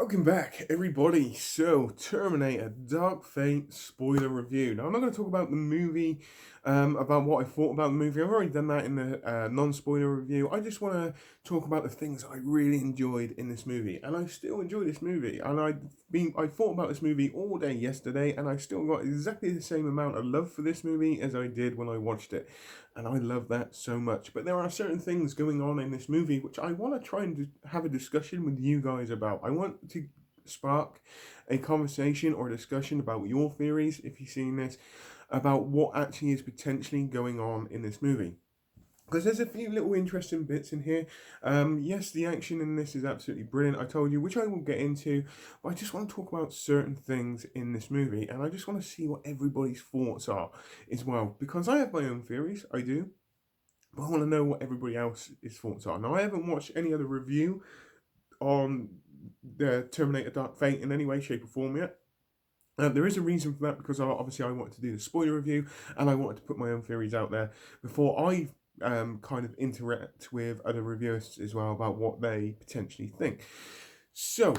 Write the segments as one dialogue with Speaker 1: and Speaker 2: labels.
Speaker 1: Welcome back, everybody. So, Terminator Dark Fate spoiler review. Now, I'm not going to talk about the movie, about what I thought about the movie. I've already done that in the non-spoiler review. I just want to talk about the things I really enjoyed in this movie, and I still enjoy this movie. And I thought about this movie all day yesterday, and I still got exactly the same amount of love for this movie as I did when I watched it, and I love that so much. But there are certain things going on in this movie which I want to try and have a discussion with you guys about. I want to spark a conversation or a discussion about your theories, if you've seen this, about what actually is potentially going on in this movie. Because there's a few little interesting bits in here. Yes, the action in this is absolutely brilliant, I told you, which I will get into. But I just want to talk about certain things in this movie, and I just want to see what everybody's thoughts are as well. Because I have my own theories, I do. But I want to know what everybody else's thoughts are. Now, I haven't watched any other review on the Terminator Dark Fate in any way, shape, or form yet. There is a reason for that because obviously I wanted to do the spoiler review and I wanted to put my own theories out there before I kind of interact with other reviewers as well about what they potentially think. So,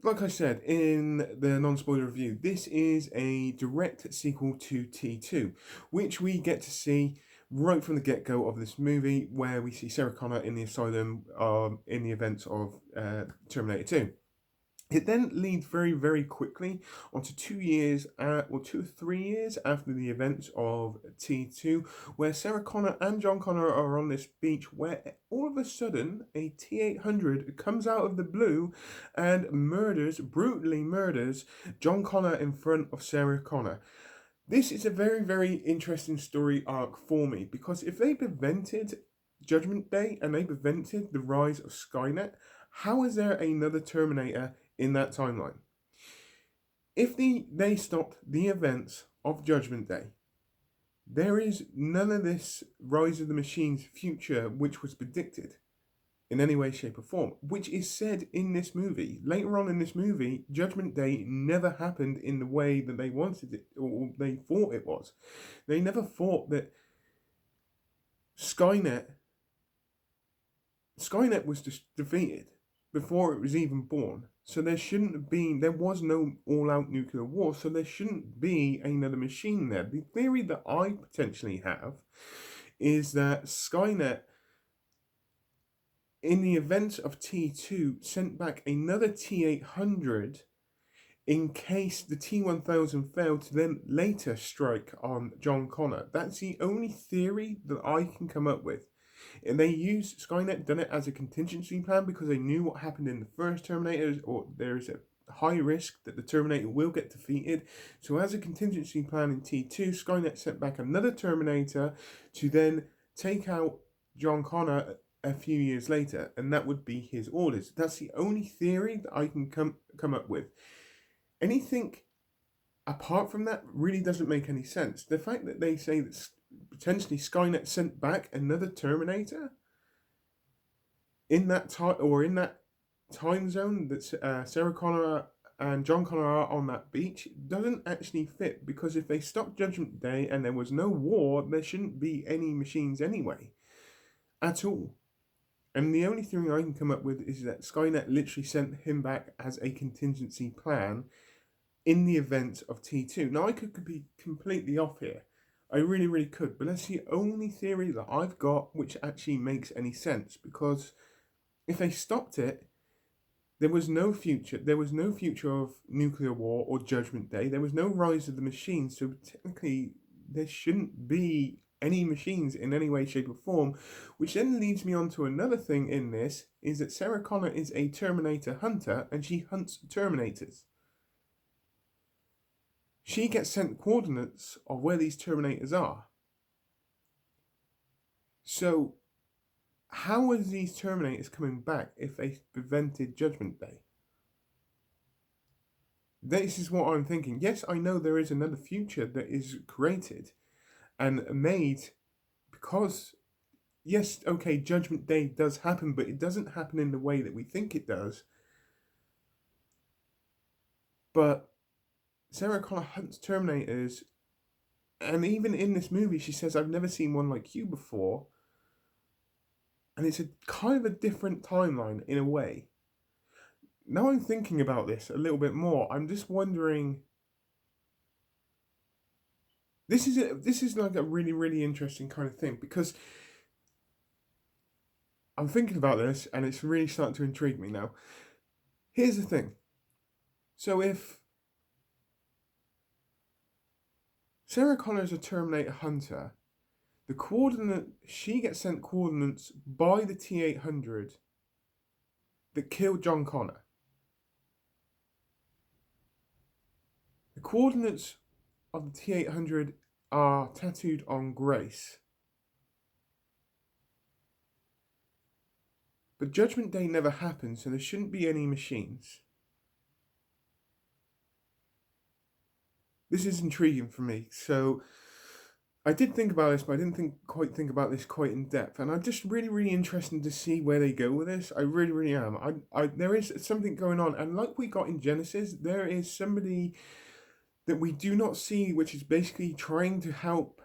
Speaker 1: like I said in the non-spoiler review, this is a direct sequel to T2, which we get to see right from the get-go of this movie, where we see Sarah Connor in the asylum in the events of Terminator 2. It then leads very, very quickly onto 2 years, or 2 or 3 years after the events of T2, where Sarah Connor and John Connor are on this beach where all of a sudden a T-800 comes out of the blue and brutally murders John Connor in front of Sarah Connor. This is a very, very interesting story arc for me because if they prevented Judgment Day and they prevented the rise of Skynet, how is there another Terminator in that timeline? If they stopped the events of Judgment Day, there is none of this Rise of the Machines future which was predicted in any way, shape, or form, which is said in this movie. Later on in this movie, Judgment Day never happened in the way that they wanted it or they thought it was. They never thought that Skynet was just defeated before it was even born. So there was no all-out nuclear war, so there shouldn't be another machine there. The theory that I potentially have is that Skynet, in the event of T2, sent back another T-800 in case the T-1000 failed to then later strike on John Connor. That's the only theory that I can come up with. And Skynet done it as a contingency plan because they knew what happened in the first Terminator, or there's a high risk that the Terminator will get defeated. So as a contingency plan in T2, Skynet sent back another Terminator to then take out John Connor a few years later, and that would be his orders. That's the only theory that I can come up with. Anything apart from that really doesn't make any sense. The fact that they say that potentially Skynet sent back another Terminator in that time or in that time zone that Sarah Connor and John Connor are on that beach doesn't actually fit, because if they stopped Judgment Day and there was no war, there shouldn't be any machines anyway at all. And the only thing I can come up with is that Skynet literally sent him back as a contingency plan in the event of T2. Now, I could be completely off here. I really, really could. But that's the only theory that I've got which actually makes any sense. Because if they stopped it, there was no future. There was no future of nuclear war or Judgment Day. There was no rise of the machines. So technically, there shouldn't be any machines in any way, shape, or form. Which then leads me on to another thing in this, is that Sarah Connor is a Terminator hunter and she hunts Terminators. She gets sent coordinates of where these Terminators are. So, how are these Terminators coming back if they prevented Judgment Day? This is what I'm thinking. Yes, I know there is another future that is created and made because, yes, okay, Judgment Day does happen, but it doesn't happen in the way that we think it does. But Sarah Connor hunts Terminators, and even in this movie, she says, "I've never seen one like you before." And it's a kind of a different timeline in a way. now I'm thinking about this a little bit more. I'm just wondering. This is like a really really interesting kind of thing because I'm thinking about this and it's really starting to intrigue me now. Here's the thing. So if Sarah Connor is a Terminator hunter, the coordinate she gets sent coordinates by the T-800 that killed John Connor. The coordinates of the T-800 are tattooed on Grace. But Judgment Day never happened, so there shouldn't be any machines. This is intriguing for me. So I did think about this, but I didn't quite think about this quite in depth. And I'm just really, really interested to see where they go with this. I really, really am. There is something going on, and like we got in Genesis, there is somebody that we do not see, which is basically trying to help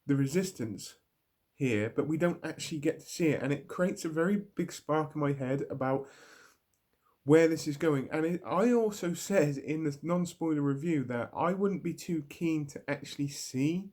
Speaker 1: the resistance here, but we don't actually get to see it, and it creates a very big spark in my head about where this is going. And I also said in the non-spoiler review that I wouldn't be too keen to actually see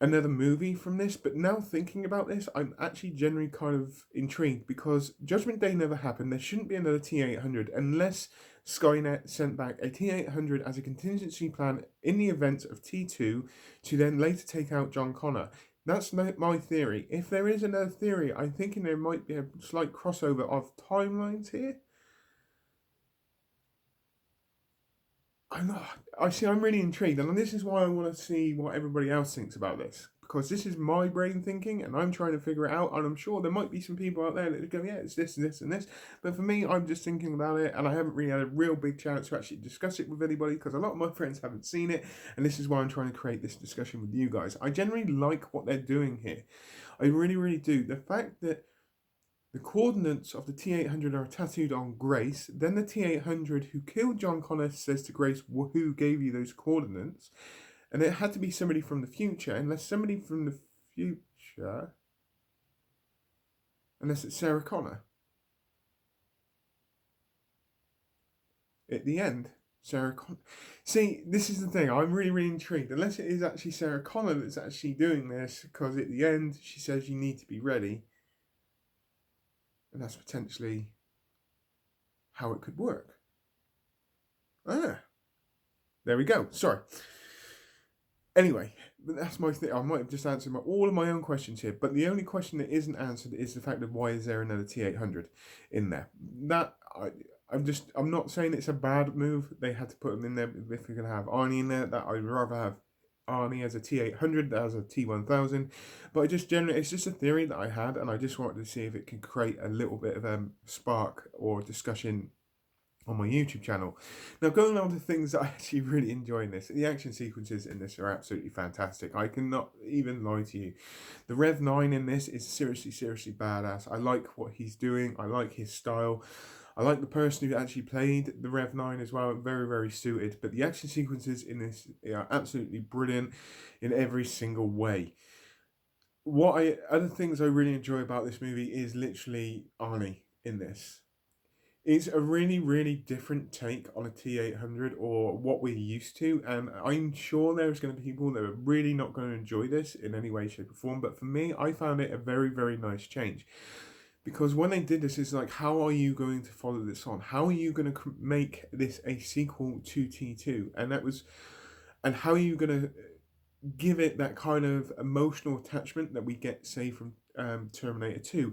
Speaker 1: another movie from this, but now thinking about this, I'm actually genuinely kind of intrigued because Judgment Day never happened. There shouldn't be another T-800 unless Skynet sent back a T-800 as a contingency plan in the event of T2 to then later take out John Connor. That's my theory. If there is another theory, I'm thinking there might be a slight crossover of timelines here. I'm really intrigued, and this is why I want to see what everybody else thinks about this, because this is my brain thinking, and I'm trying to figure it out, and I'm sure there might be some people out there that go, yeah, it's this, and this, and this, but for me, I'm just thinking about it, and I haven't really had a real big chance to actually discuss it with anybody, because a lot of my friends haven't seen it, and this is why I'm trying to create this discussion with you guys. I generally like what they're doing here. I really, really do. The fact that the coordinates of the T-800 are tattooed on Grace. Then the T-800 who killed John Connor says to Grace, who gave you those coordinates? And it had to be somebody from the future, unless somebody from the future, unless it's Sarah Connor. At the end, Sarah Connor. See, this is the thing. I'm really, really intrigued. Unless it is actually Sarah Connor that's actually doing this, because at the end she says you need to be ready. And that's potentially how it could work. There we go. Sorry. Anyway, that's my thing. I might have just answered all of my own questions here, but the only question that isn't answered is the fact of why is there another T-800 in there? I'm not saying it's a bad move. They had to put him in there. If you're going to have Arnie in there, that I'd rather have Arnie as a T-800 as a T-1000, but it's just a theory that I had, and I just wanted to see if it could create a little bit of a spark or discussion on my YouTube channel. Now, going on to things that I actually really enjoy in this, the action sequences in this are absolutely fantastic. I cannot even lie to you. The Rev 9 in this is seriously, seriously badass. I like what he's doing. I like his style. I like the person who actually played the Rev 9 as well, very, very suited. But the action sequences in this are absolutely brilliant in every single way. Other things I really enjoy about this movie is literally Arnie in this. It's a really, really different take on a T-800 or what we're used to, and I'm sure there's going to be people that are really not going to enjoy this in any way, shape or form, but for me, I found it a very, very nice change. Because when they did this, it's like, how are you going to follow this on? How are you going to make this a sequel to T2? And how are you going to give it that kind of emotional attachment that we get, say, from Terminator 2?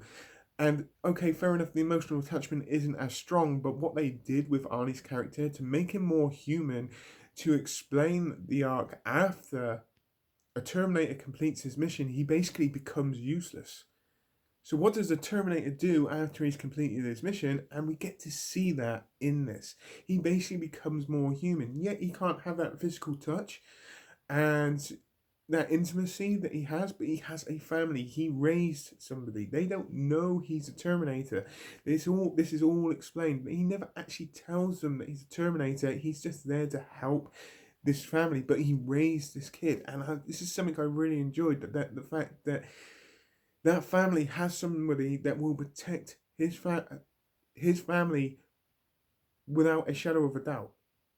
Speaker 1: And okay, fair enough, the emotional attachment isn't as strong, but what they did with Arnie's character to make him more human, to explain the arc after a Terminator completes his mission, he basically becomes useless. So what does the Terminator do after he's completed his mission? And we get to see that in this. He basically becomes more human, yet he can't have that physical touch and that intimacy that he has, but he has a family. He raised somebody. They don't know he's a Terminator. This is all explained, but he never actually tells them that he's a Terminator. He's just there to help this family, but he raised this kid, and this is something I really enjoyed. That the fact that that family has somebody that will protect his his family without a shadow of a doubt.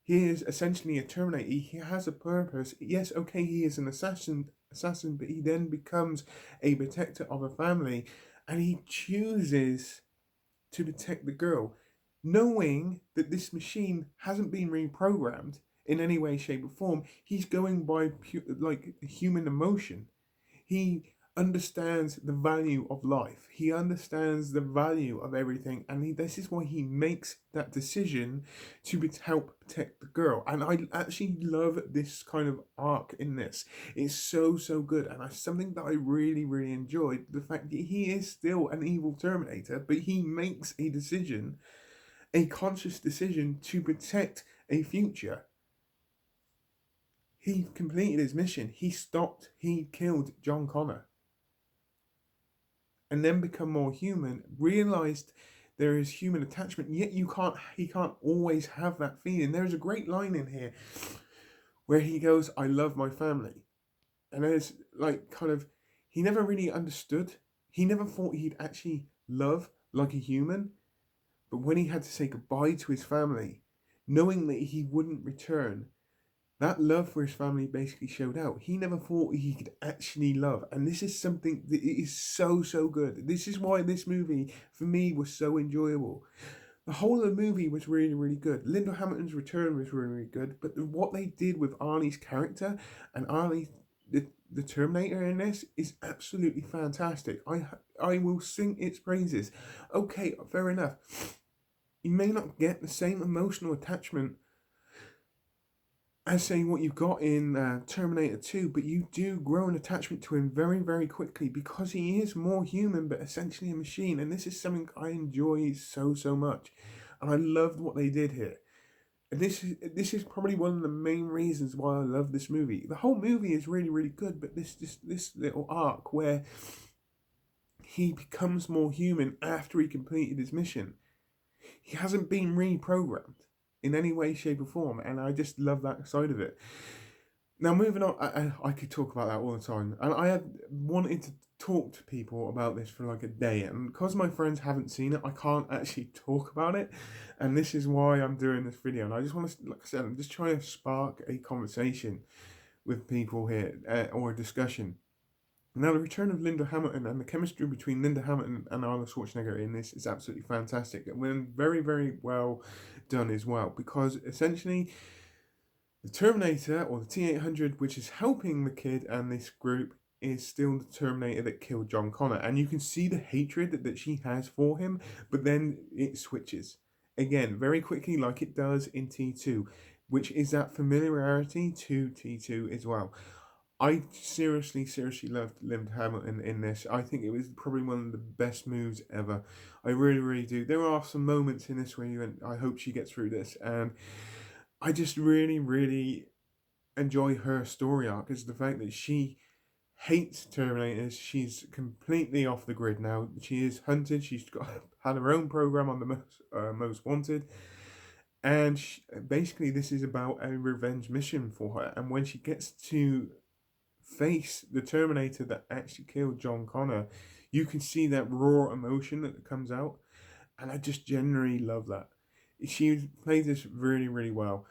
Speaker 1: He is essentially a Terminator. He has a purpose. Yes, okay, he is an assassin, but he then becomes a protector of a family, and he chooses to protect the girl, knowing that this machine hasn't been reprogrammed in any way, shape, or form. He's going by like human emotion. He understands the value of life. He understands the value of everything, and this is why he makes that decision to help protect the girl. And I actually love this kind of arc in this. It's so good, and it's something that I really enjoyed. The fact that he is still an evil Terminator, but he makes a decision, a conscious decision to protect a future. He completed his mission. He killed John Connor, and then become more human, realized there is human attachment, yet he can't always have that feeling. There's a great line in here where he goes, I love my family. And there's like kind of, he never really understood. He never thought he'd actually love like a human. But when he had to say goodbye to his family, knowing that he wouldn't return, that love for his family basically showed out. He never thought he could actually love. And this is something that is so good. This is why this movie, for me, was so enjoyable. The whole of the movie was really good. Linda Hamilton's return was really good. But what they did with Arnie's character and Arnie, the Terminator in this, is absolutely fantastic. I will sing its praises. Okay, fair enough. You may not get the same emotional attachment as say what you've got in Terminator 2, but you do grow an attachment to him very quickly because he is more human but essentially a machine, and this is something I enjoy so much, and I loved what they did here. And this is probably one of the main reasons why I love this movie. The whole movie is really good, but this little arc where he becomes more human after he completed his mission, he hasn't been reprogrammed in any way, shape, or form, and I just love that side of it. Now, moving on, I could talk about that all the time, and I had wanted to talk to people about this for like a day, and because my friends haven't seen it, I can't actually talk about it, and this is why I'm doing this video. And I just want to, like I said, I'm just trying to spark a conversation with people here, or a discussion. Now, the return of Linda Hamilton and the chemistry between Linda Hamilton and Arnold Schwarzenegger in this is absolutely fantastic, and very well done as well, because essentially the Terminator, or the T-800, which is helping the kid and this group, is still the Terminator that killed John Connor, and you can see the hatred that she has for him, but then it switches again very quickly, like it does in T2, which is that familiarity to T2 as well. I seriously loved Linda Hamilton in this. I think it was probably one of the best moves ever. I really do. There are some moments in this where you went, I hope she gets through this. And I just really enjoy her story arc, is the fact that she hates Terminators. She's completely off the grid now. She is hunted. She's had her own program on the Most Wanted. And basically this is about a revenge mission for her. And when she gets to face the Terminator that actually killed John Connor, you can see that raw emotion that comes out, and I just genuinely love that. She plays this really well.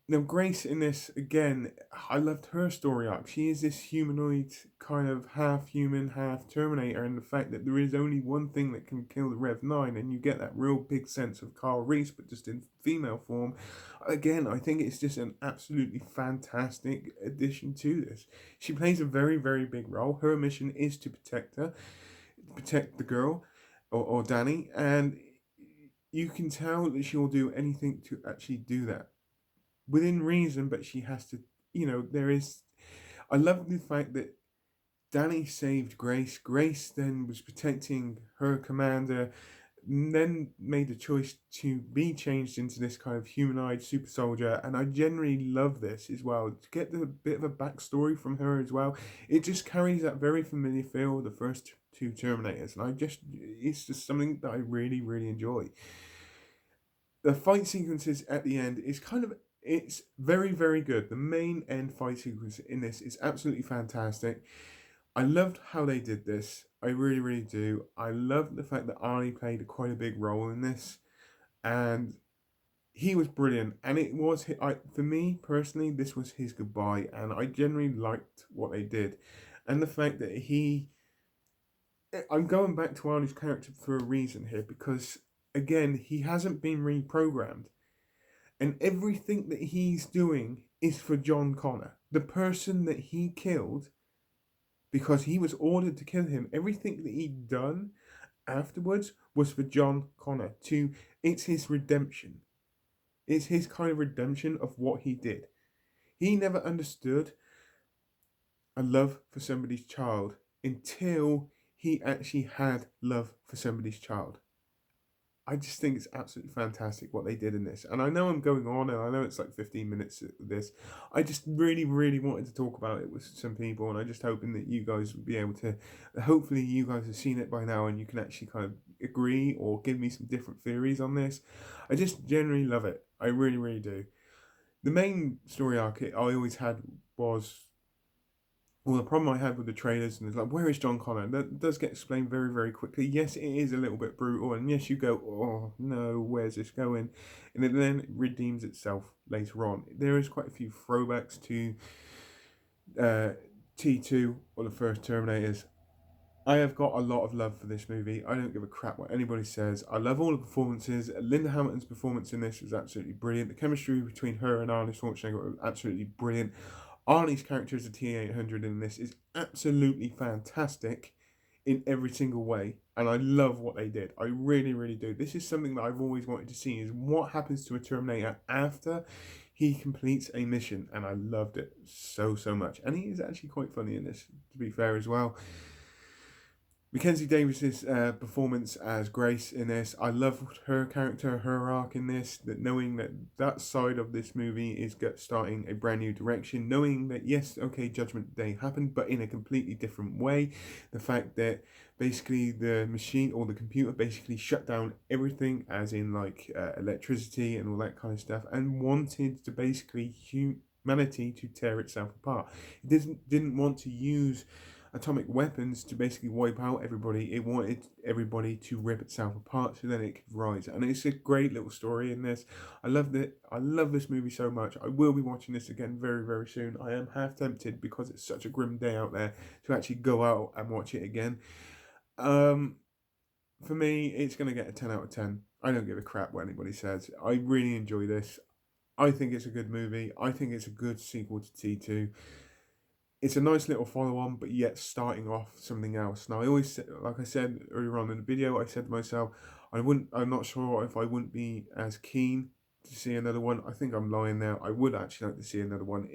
Speaker 1: Now, Grace in this, again, I loved her story arc. She is this humanoid, kind of half human, half Terminator, and the fact that there is only one thing that can kill the Rev 9, and you get that real big sense of Kyle Reese, but just in female form. Again, I think it's just an absolutely fantastic addition to this. She plays a very big role. Her mission is to protect the girl, or Danny, and you can tell that she'll do anything to actually do that, within reason, but she has to, I love the fact that Danny saved Grace. Grace then was protecting her commander, then made the choice to be changed into this kind of humanoid super soldier, and I generally love this as well. To get the bit of a backstory from her as well, it just carries that very familiar feel of the first two Terminators, and it's just something that I really enjoy. The fight sequences at the end is it's very good. The main end fight sequence in this is absolutely fantastic. I loved how they did this. I really, really do. I love the fact that Arnie played quite a big role in this, and he was brilliant. And it was, for me personally, this was his goodbye, and I generally liked what they did, and the fact that I'm going back to Arnie's character for a reason here because again, he hasn't been reprogrammed, and everything that he's doing is for John Connor, the person that he killed because he was ordered to kill him. Everything that he'd done afterwards was for John Connor. It's his redemption. It's his kind of redemption of what he did. He never understood a love for somebody's child until he actually had love for somebody's child. I just think it's absolutely fantastic what they did in this. And I know I'm going on, and I know it's like 15 minutes of this. I just really, really wanted to talk about it with some people, and I'm just hoping that you guys will be able to. Hopefully, you guys have seen it by now, and you can actually kind of agree or give me some different theories on this. I just generally love it. I really, really do. The main story arc I always had was, well, the problem I had with the trailers, and it's like, where is John Connor? That does get explained very, very quickly. Yes, it is a little bit brutal, and yes, you go, oh no, where's this going? And it then redeems itself later on. There is quite a few throwbacks to T2 or the first Terminators. I have got a lot of love for this movie. I don't give a crap what anybody says. I love all the performances. Linda Hamilton's performance in this was absolutely brilliant. The chemistry between her and Arnold Schwarzenegger was absolutely brilliant. Arnie's character as a T-800 in this is absolutely fantastic in every single way, and I love what they did. I really, really do. This is something that I've always wanted to see, is what happens to a Terminator after he completes a mission, and I loved it so, so much. And he is actually quite funny in this, to be fair as well. Mackenzie Davis's performance as Grace in this, I loved her character, her arc in this. That knowing that that side of this movie is starting a brand new direction, knowing that yes, okay, Judgment Day happened, but in a completely different way. The fact that basically the machine or the computer basically shut down everything, as in like electricity and all that kind of stuff, and wanted to basically humanity to tear itself apart. It didn't want to use atomic weapons to basically wipe out everybody. It wanted everybody to rip itself apart so then it could rise. And it's a great little story in this. I loved it. I love this movie so much. I will be watching this again very, very soon. I am half tempted because it's such a grim day out there to actually go out and watch it again. For me, it's going to get a 10 out of 10. I don't give a crap what anybody says. I really enjoy this. I think it's a good movie. I think it's a good sequel to T2. It's a nice little follow-on, but yet starting off something else. Now, I always, like I said earlier on in the video, I said to myself, I'm not sure if I wouldn't be as keen to see another one. I think I'm lying there. I would actually like to see another one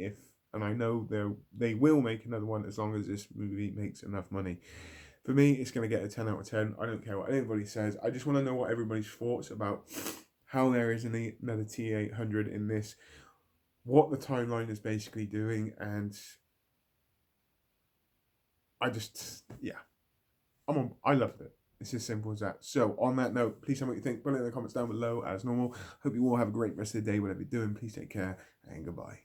Speaker 1: and I know they will make another one as long as this movie makes enough money. For me, it's going to get a 10 out of 10. I don't care what anybody says. I just want to know what everybody's thoughts about how there is another T-800 in this, what the timeline is basically doing, and yeah, I loved it. It's as simple as that. So, on that note, please tell me what you think. Put it in the comments down below as normal. Hope you all have a great rest of the day, whatever you're doing. Please take care and goodbye.